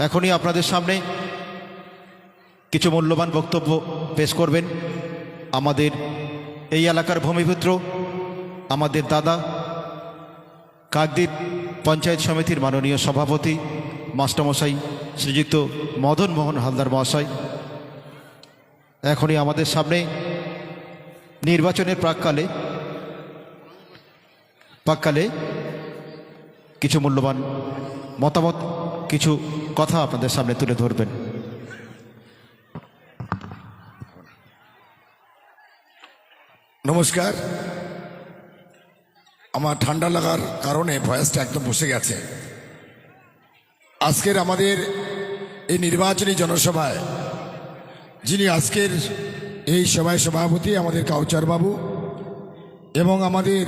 এখনই আপনাদের সামনে কিছু মূল্যবান বক্তব্য পেশ করবেন আমাদের এই এলাকার ভূমিপুত্র, আমাদের দাদা, কাকদ্বীপ পঞ্চায়েত সমিতির মাননীয় সভাপতি মাস্টারমশাই শ্রীযুক্ত মদন মোহন হালদার মহাশয়। এখনই আমাদের সামনে নির্বাচনের প্রাককালে কিছু মূল্যবান মতামত, কিছু কথা আপনাদের সামনে তুলে ধরবেন। নমস্কার। আমার ঠান্ডা লাগার কারণে ভয়েসটা একদম বসে গেছে। আজকের আমাদের এই নির্বাচনী জনসভায় যিনি আজকের এই সভায় সভাপতি আমাদের কাউচার বাবু, এবং আমাদের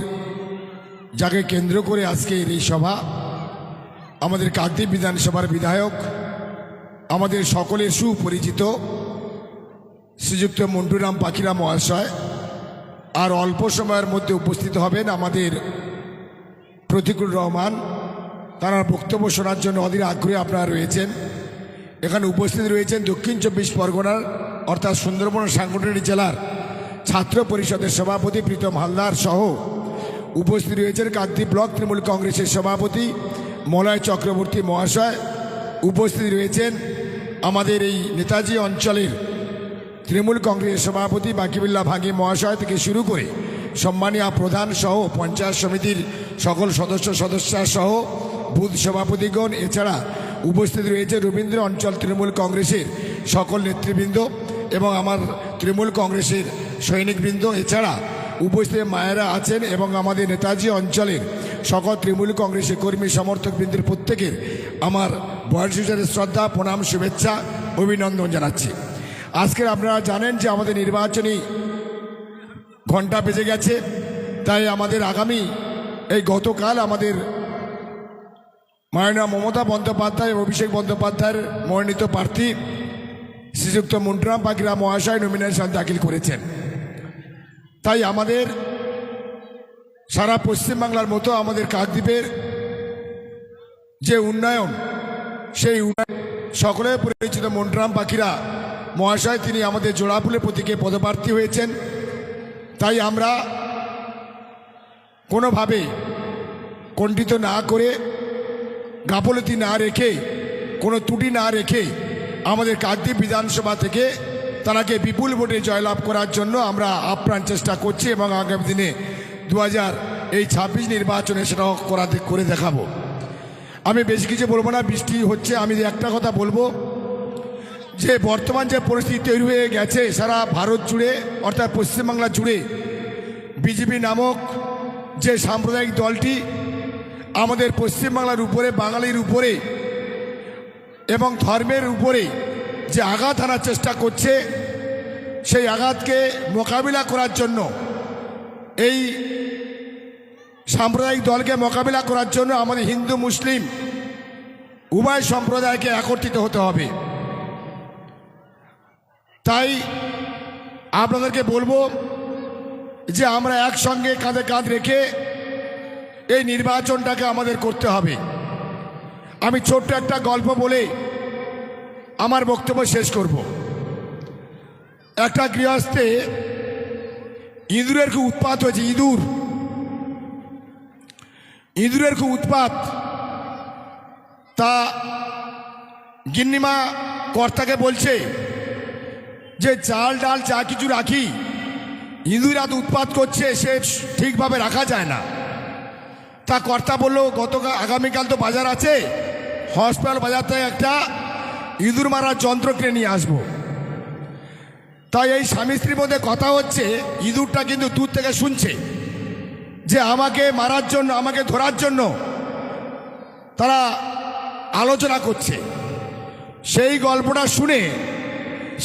যাকে কেন্দ্র করে আজকের এই সভা আমাদের কাকদ্বীপ বিধানসভার বিধায়ক, আমাদের সকলের সুপরিচিত শ্রীযুক্ত মন্টুরাম পাখিরা মহাশয়, আর অল্প সময়ের মধ্যে উপস্থিত হবেন আমাদের প্রতিকুল রহমান। তারা বক্তব্য শোনার জন্য অধীর আগ্রহে আপনারা রয়েছেন। এখানে উপস্থিত রয়েছেন দক্ষিণ 24 পরগনার অর্থাৎ সুন্দরবন সাংগঠনিক জেলার ছাত্র পরিষদের সভাপতি প্রীতম হালদার সহ উপস্থিত রয়েছেন কাকদ্বীপ ব্লক তৃণমূল কংগ্রেসের সভাপতি মলয় চক্রবর্তী মহাশয়। উপস্থিত রয়েছেন আমাদের এই নেতাজি অঞ্চলের তৃণমূল কংগ্রেসের সভাপতি বাকিবুল্লাহ ভাঙ্গি মহাশয় থেকে শুরু করে সম্মানীয় প্রধান সহ পঞ্চায়েত সমিতির সকল সদস্যা সহ বুথ সভাপতিগণ, এছাড়া উপস্থিত রয়েছে রবীন্দ্র অঞ্চল তৃণমূল কংগ্রেসের সকল নেতৃবৃন্দ এবং আমার তৃণমূল কংগ্রেসের সৈনিকবৃন্দ, এছাড়া উপস্থিত মায়েরা আছেন এবং আমাদের নেতাজি অঞ্চলের সকল তৃণমূল কংগ্রেসের কর্মী সমর্থকবৃন্দের প্রত্যেকের আমার বয়স শ্রদ্ধা, প্রণাম, শুভেচ্ছা, অভিনন্দন জানাচ্ছি। আজকের আপনারা জানেন যে আমাদের নির্বাচনী ঘণ্টা বেজে গেছে, তাই আমাদের আগামী এই গতকাল আমাদের মাননীয় মমতা বন্দ্যোপাধ্যায় এবং অভিষেক বন্দ্যোপাধ্যায়ের মনোনীত প্রার্থী শ্রীযুক্ত মন্টুরাম পাখিরা মহাশয় নমিনেশন দাখিল করেছেন। তাই আমাদের সারা পশ্চিমবাংলার মতো আমাদের কাকদ্বীপের যে উন্নয়ন, সেই উন্নয়ন সকলের পরিচিত মন্টুরাম পাখিরা মহাশয়, তিনি আমাদের জোড়াফুলের প্রতীকে পদপ্রার্থী হয়েছেন। তাই আমরা কোনোভাবে কণ্ঠিত না করে, গাফলতি না রেখে, কোনো ত্রুটি না রেখে আমাদের কাকদ্বীপ বিধানসভা থেকে তারাকে বিপুল ভোটে জয়লাভ করার জন্য আমরা আপ্রাণ চেষ্টা করছি এবং আগামী দিনে 2026 নির্বাচনে সেটাও করে দেখাবো। আমি বেশি কিছু বলবো না, বৃষ্টি হচ্ছে। আমি একটা কথা বলবো যে বর্তমান যে পরিস্থিতি তৈরি হয়ে গেছে সারা ভারত জুড়ে অর্থাৎ পশ্চিমবাংলা জুড়ে, বিজেপি নামক যে সাম্প্রদায়িক দলটি আমাদের পশ্চিমবাংলার উপরে, বাঙালির উপরে এবং ধর্মের উপরে যে আঘাত আনার চেষ্টা করছে, সেই আঘাতকে মোকাবিলা করার জন্য, এই সাম্প্রদায়িক দলকে মোকাবিলা করার জন্য আমাদের হিন্দু মুসলিম উভয় সম্প্রদায়কে একত্রিত হতে হবে। তাই আপনাদেরকে বলবো যে আমরা একসঙ্গে কাঁধে কাঁধ রেখে এই নির্বাচনটাকে আমাদের করতে হবে। আমি ছোট্ট একটা গল্প বলে আমার বক্তব্য শেষ করব। একটা গৃহস্থে ইঁদুরের খুব উৎপাত হয়েছে। ইঁদুরের খুব উৎপাত। তা গিন্নিমা কর্তাকে বলছে যে চাল ডাল যা কিছু রাখি, ইঁদুর এত উৎপাত করছে, সে ঠিকভাবে রাখা যায় না। তা কর্তা বলল, আগামীকাল তো বাজার আছে, হসপিটাল বাজার থেকে একটা ইঁদুর মারার যন্ত্র কিনে নিয়ে আসবো। তাই এই স্বামী স্ত্রীর মধ্যে কথা হচ্ছে, ইঁদুরটা কিন্তু দূর থেকে শুনছে যে আমাকে মারার জন্য, আমাকে ধরার জন্য তারা আলোচনা করছে। সেই গল্পটা শুনে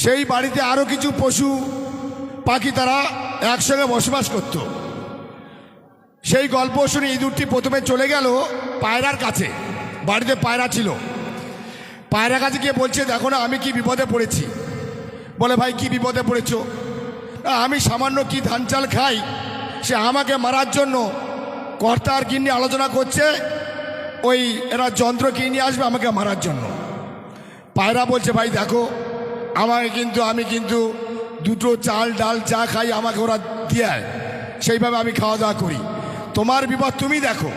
সেই বাড়িতে আরও কিছু পশু পাখি তারা একসঙ্গে বসবাস করত। সেই গল্প শুনে ইঁদুরটি প্রথমে চলে গেল পায়রার কাছে। বাড়িতে পায়রা ছিল। পায়রার কাছে গিয়ে বলছে, দেখো না আমি কি বিপদে পড়েছি। বলে, ভাই কি বিপদে পড়েছো? আমি সামান্য কি ধান চাল খাই, সে আমাকে মারার জন্য কর্তা আর গিন্নি আলোচনা করছে, ওই এরা যন্ত্র কিনে নিয়ে আসবে আমাকে মারার জন্য। পায়রা বলছে ভাই দেখো আমি কিন্তু দুটো চাল ডাল চা খাই, আমাকে ওরা দিয়ে সেইভাবে আমি খাওয়া দাওয়া করি। তোমার বিপদ তুমি দেখো,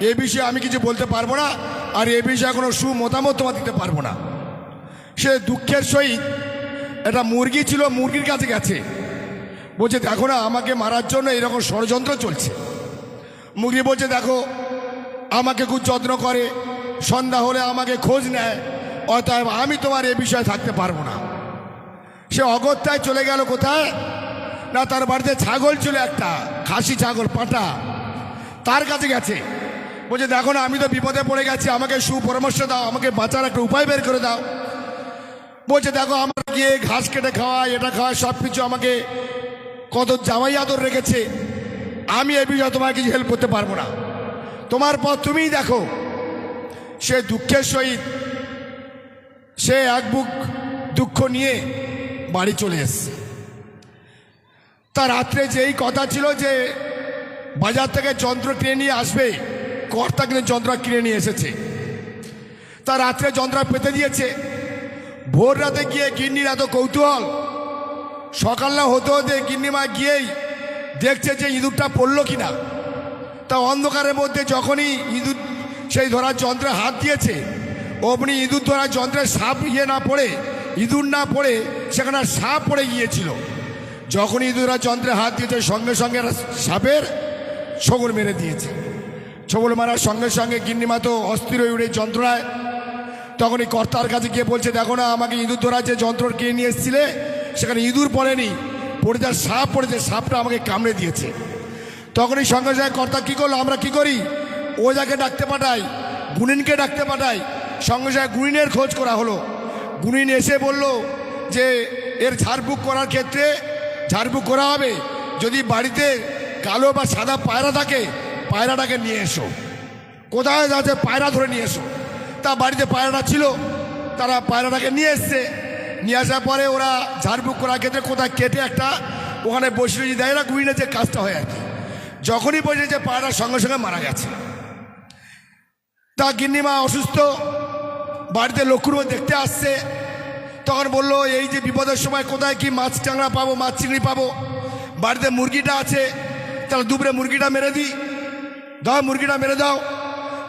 এ বিষয়ে আমি কিছু বলতে পারবো না, আর এ বিষয়ে কোনো সুমতামত তোমার দিতে পারবো না। সে দুঃখের সহিত একটা মুরগি ছিল, মুরগির কাছে গেছে, বলছে দেখো না আমাকে মারার জন্য এরকম ষড়যন্ত্র চলছে। মুরগি বলছে দেখো আমাকে খুব যত্ন করে, সন্ধ্যা হলে আমাকে খোঁজ নেয়, অতএব আমি তোমার এ বিষয়ে থাকতে পারবো না। সে অগত্যায় চলে গেল কোথায় না, তার বাড়িতে ছাগল ছিল একটা, খাসি ছাগল পাটা, তার কাছে গেছে, বলছে দেখো না আমি তো বিপদে পড়ে গেছি, আমাকে সুপরামর্শ দাও, আমাকে বাঁচার একটা উপায় বের করে দাও। বলছে দেখো আমার গিয়ে ঘাস কেটে খাওয়ায়, এটা খাওয়ায়, সব কিছু আমাকে কত জামাই আদর রেখেছে, আমি এ বিষয়ে তোমার কিছু হেল্প করতে পারবো না, তোমার পথ তুমিই দেখো। সে দুঃখের সহিত সে এক বুক দুঃখ নিয়ে বাড়ি চলে এসছে। তার রাত্রে যেই কথা ছিল যে বাজার থেকে যন্ত্র কিনে নিয়ে আসবে, কর্তা কিন্তু যন্ত্র কিনে নিয়ে এসেছে, তার রাত্রে যন্ত্র পেতে দিয়েছে। ভোর রাতে গিয়ে গিন্নির এত কৌতূহল, সকাল হতে হতে গিন্নিমা গিয়েই দেখছে যে ইঁদুরটা পড়লো কিনা। তা অন্ধকারের মধ্যে যখনই ইঁদুর সেই ধরার যন্ত্রে হাত দিয়েছে, অমনি ইঁদুর ধরার যন্ত্রের সাপ না পড়ে, ইঁদুর না পড়ে সেখানে সাপ পড়ে গিয়েছিল। যখন ইঁদুর ধরার যন্ত্রে হাত দিয়েছে সঙ্গে সঙ্গে সাপের ছোবল মেরে দিয়েছে। ছোবল মারার সঙ্গে সঙ্গে গিন্নিমা তো অস্থির হয়ে উঠে যন্ত্রণায়, তখনই কর্তার কাছে গিয়ে বলছে দেখো না আমাকে ইঁদুর ধরার যে যন্ত্র কিনে নিয়ে এসেছিলে সেখানে ইঁদুর পড়েনি, পড়ে যার সাপ পড়েছে, সাপটা আমাকে কামড়ে দিয়েছে। তখনই সঙ্গে সঙ্গে কর্তা কী করলো, আমরা কি করি, ওজাকে ডাকতে পাঠাই, গুনিনকে ডাকতে পাঠাই। সঙ্গে সঙ্গে গুনিনের খোঁজ করা হলো। গুনিন এসে বলল যে এর ঝাড়ফুঁক করার ক্ষেত্রে ঝাড়ফুঁক করা হবে, যদি বাড়িতে কালো বা সাদা পায়রা থাকে পায়রাটাকে নিয়ে এসো, কোথায় যাচ্ছে পায়রা ধরে নিয়ে এসো। তা বাড়িতে পায়রাটা ছিল, তারা পায়রাটাকে নিয়ে এসছে। নিয়ে আসার পরে ওরা ঝাড়ফুঁক করার ক্ষেত্রে কোথায় কেটে একটা ওখানে বসে দেয় না, গুনিনের যে কাজটা হয় আর কি। যখনই বসেছে পায়রার সঙ্গে সঙ্গে মারা গেছে। তা গিন্নিমা অসুস্থ, বাড়িতে লক্ষ্মীর দেখতে আসছে, তখন বলল এই যে বিপদের সময় কোথায় কি মাছ টাংরা পাবো, মাছ চিংড়ি পাবো, বাড়িতে মুরগিটা আছে, তাহলে দুপুরে মুরগিটা মেরে দিই, দাও মুরগিটা মেরে দাও।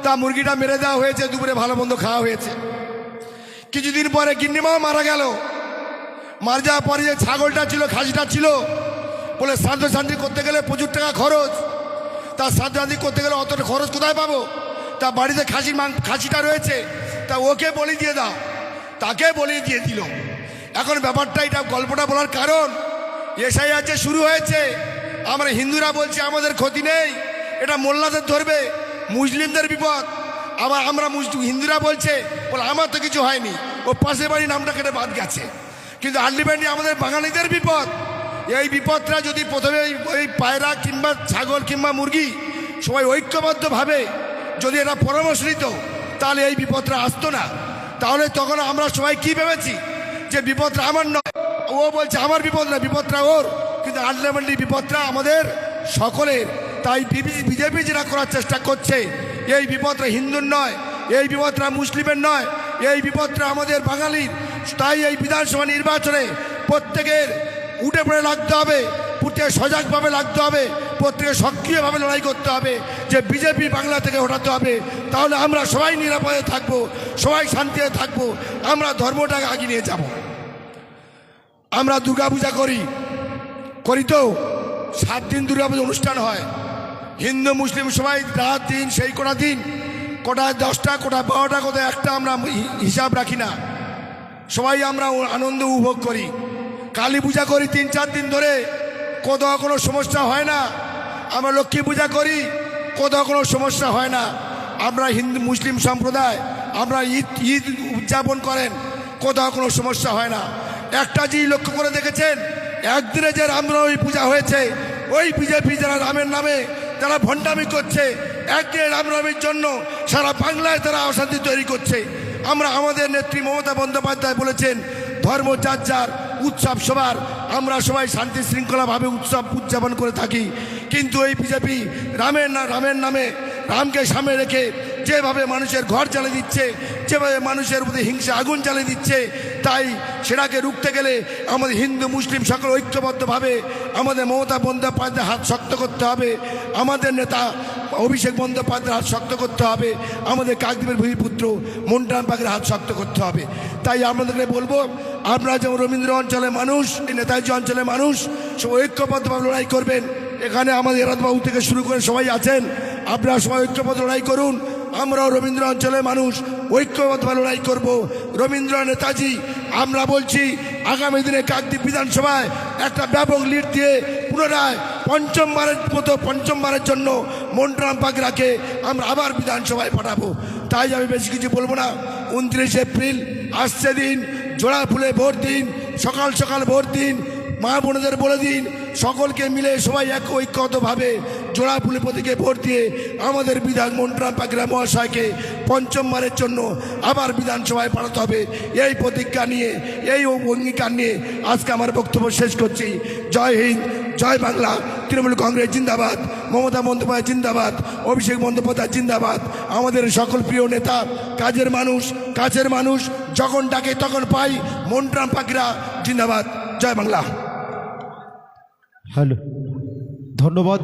তা মুরগিটা মেরে দেওয়া হয়েছে, দুপুরে ভালো মন্দ খাওয়া হয়েছে। কিছুদিন পরে গিন্নিমাও মারা গেল। মারা যাওয়ার পরে যে ছাগলটা ছিল, খাসিটা ছিল, বলে শ্রাদ্ধ শান্তি করতে গেলে প্রচুর টাকা খরচ, তা শ্রাদ্ধ শান্তি করতে গেলে অতটা খরচ কোথায় পাবো, তা বাড়িতে খাসিটা রয়েছে, তা ওকে বলি দিয়ে দাও, তাকে বলি দিয়ে দিল। এখন ব্যাপারটা এটা গল্পটা বলার কারণ এসআই আছে শুরু হয়েছে, আমরা হিন্দুরা বলছি আমাদের ক্ষতি নেই, এটা মোল্লাদের ধরবে, মুসলিমদের বিপদ। আবার আমরা হিন্দুরা বলছে বলে আমার তো কিছু হয়নি, ও পাশের বাড়ির নামটা কেটে বাদ গেছে, কিন্তু আলটিমেটলি আমাদের বাঙালিদের বিপদ। এই বিপদটা যদি প্রথমে ওই পায়রা কিংবা ছাগল কিংবা মুরগি সবাই ঐক্যবদ্ধভাবে যদি এটা পরামর্শ নিত, তাহলে এই বিপদটা আসতো না। তাহলে তখন আমরা সবাই কি ভেবেছি যে বিপদটা আমার নয়, ও বলছে আমার বিপদ না, বিপদটা ওর, কিন্তু আলটিমেটলি বিপদটা আমাদের সকলের। তাই বিজেপি যেটা করার চেষ্টা করছে, এই বিপদটা হিন্দুর নয়, এই বিপদটা মুসলিমের নয়, এই বিপদটা আমাদের বাঙালির। তাই এই বিধানসভা নির্বাচনে প্রত্যেকের উঠে পড়ে লাগতে হবে, প্রত্যেকে সজাগভাবে লাগতে হবে, প্রত্যেকে সক্রিয়ভাবে লড়াই করতে হবে যে বিজেপি বাংলা থেকে হটাতে হবে। তাহলে আমরা সবাই নিরাপদে থাকবো, সবাই শান্তিতে থাকবো, আমরা ধর্মটাকে আগিয়ে নিয়ে যাব। আমরা দুর্গাপূজা করি তো 7 দিন দুর্গাপূজা অনুষ্ঠান হয়, হিন্দু মুসলিম সবাই রাত দিন সেই কটা দিন, কোটায় 10টা, কোটায় 12টা, কোথায় একটা আমরা হিসাব রাখি না, সবাই আমরা আনন্দ উপভোগ করি। কালী পূজা করি 3-4 দিন ধরে, কোথাও কোনো সমস্যা হয় না। আমরা লক্ষ্মী পূজা করি, কোথাও কোনো সমস্যা হয় না। আমরা হিন্দু মুসলিম সম্প্রদায় আমরা ঈদ উদযাপন করেন, কোথাও কোনো সমস্যা হয় না। একটা জিনিস লক্ষ্য করে দেখেছেন, একদিনে যে রামনবমী পূজা হয়েছে, ওই বিজেপি যারা রামের নামে যারা ভণ্ডামি করছে, একদিনে রামনবমীর জন্য সারা বাংলায় তারা অশান্তি তৈরি করছে। আমরা আমাদের নেত্রী মমতা বন্দ্যোপাধ্যায় বলেছেন ধর্ম যার যার, উৎসব সবার, আমরা সবাই শান্তি শৃঙ্খলাভাবে উৎসব উদযাপন করে থাকি। কিন্তু এই বিজেপি রামের নামে রামকে সামনে রেখে যেভাবে মানুষের ঘর জ্বালিয়ে দিচ্ছে, যেভাবে মানুষের প্রতি হিংসা আগুন জ্বালিয়ে দিচ্ছে, তাই সেটাকে রুখতে গেলে আমাদের হিন্দু মুসলিম সকল ঐক্যবদ্ধভাবে আমাদের মমতা বন্দ্যোপাধ্যায়ের হাত শক্ত করতে হবে, আমাদের নেতা অভিষেক বন্দ্যোপাধ্যায়ের হাত শক্ত করতে হবে, আমাদের কাকদ্বীপের ভূমিপুত্র মন্টুরাম পাখির হাত শক্ত করতে হবে। তাই আপনাদেরকে বলবো, আপনারা যেমন রবীন্দ্র অঞ্চলের মানুষ, এই নেতাজি অঞ্চলের মানুষ, সব ঐক্যবদ্ধভাবে লড়াই করবেন। এখানে আমাদের এরাতবাবু থেকে শুরু করে সবাই আছেন, আপনারা সবাই ঐক্যবদ্ধ লড়াই করুন। আমরাও রবীন্দ্র অঞ্চলের মানুষ ঐক্যবদ্ধভাবে লড়াই করব। রবীন্দ্র নেতাজি, আমরা বলছি আগামী দিনে কাকদ্বীপ বিধানসভায় একটা ব্যাপক লিড দিয়ে পুনরায় পঞ্চমবারের জন্য মন্টুরাম পাগলাকে আমরা আবার বিধানসভায় পাঠাবো। তাই আমি বেশি কিছু বলবো না। 29 এপ্রিল আসছে দিন, জোড়া ফুলে ভোট দিন, সকাল সকাল ভোট দিন, মা বোনদের বলে দিন, সকলকে মিলে সবাই এক ঐক্যবদ্ধভাবে জোড়া ফুলে প্রতীকে ভোট দিয়ে আমাদের বিধায়ক মন্টুরাম পাগলা মহাশয়কে পঞ্চমবারের জন্য আবার বিধানসভায় পাঠাতে হবে। এই প্রতিজ্ঞা নিয়ে, এই অঙ্গীকার নিয়ে আজকে আমার বক্তব্য শেষ করছি। জয় হিন্দ, জয় বাংলা। তৃণমূল কংগ্রেস জিন্দাবাদ, মমতা বন্দ্যোপাধ্যায় জিন্দাবাদ, অভিষেক বন্দ্যোপাধ্যায় জিন্দাবাদ। আমাদের সকল প্রিয় নেতা, কাজের মানুষ যখন ডাকে তখন পাই, মন্টুরাম পাগলা জিন্দাবাদ। জয় বাংলা। হ্যালো, ধন্যবাদ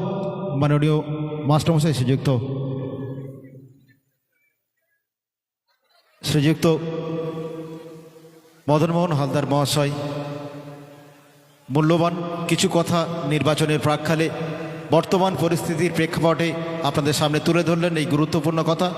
মাননীয় মাস্টারমশাই শ্রীযুক্ত মদনমোহন হালদার মহাশয় মূল্যবান কিছু কথা নির্বাচনের প্রাক্কালে বর্তমান পরিস্থিতির প্রেক্ষাপটে আপনাদের সামনে তুলে ধরলেন এই গুরুত্বপূর্ণ কথা।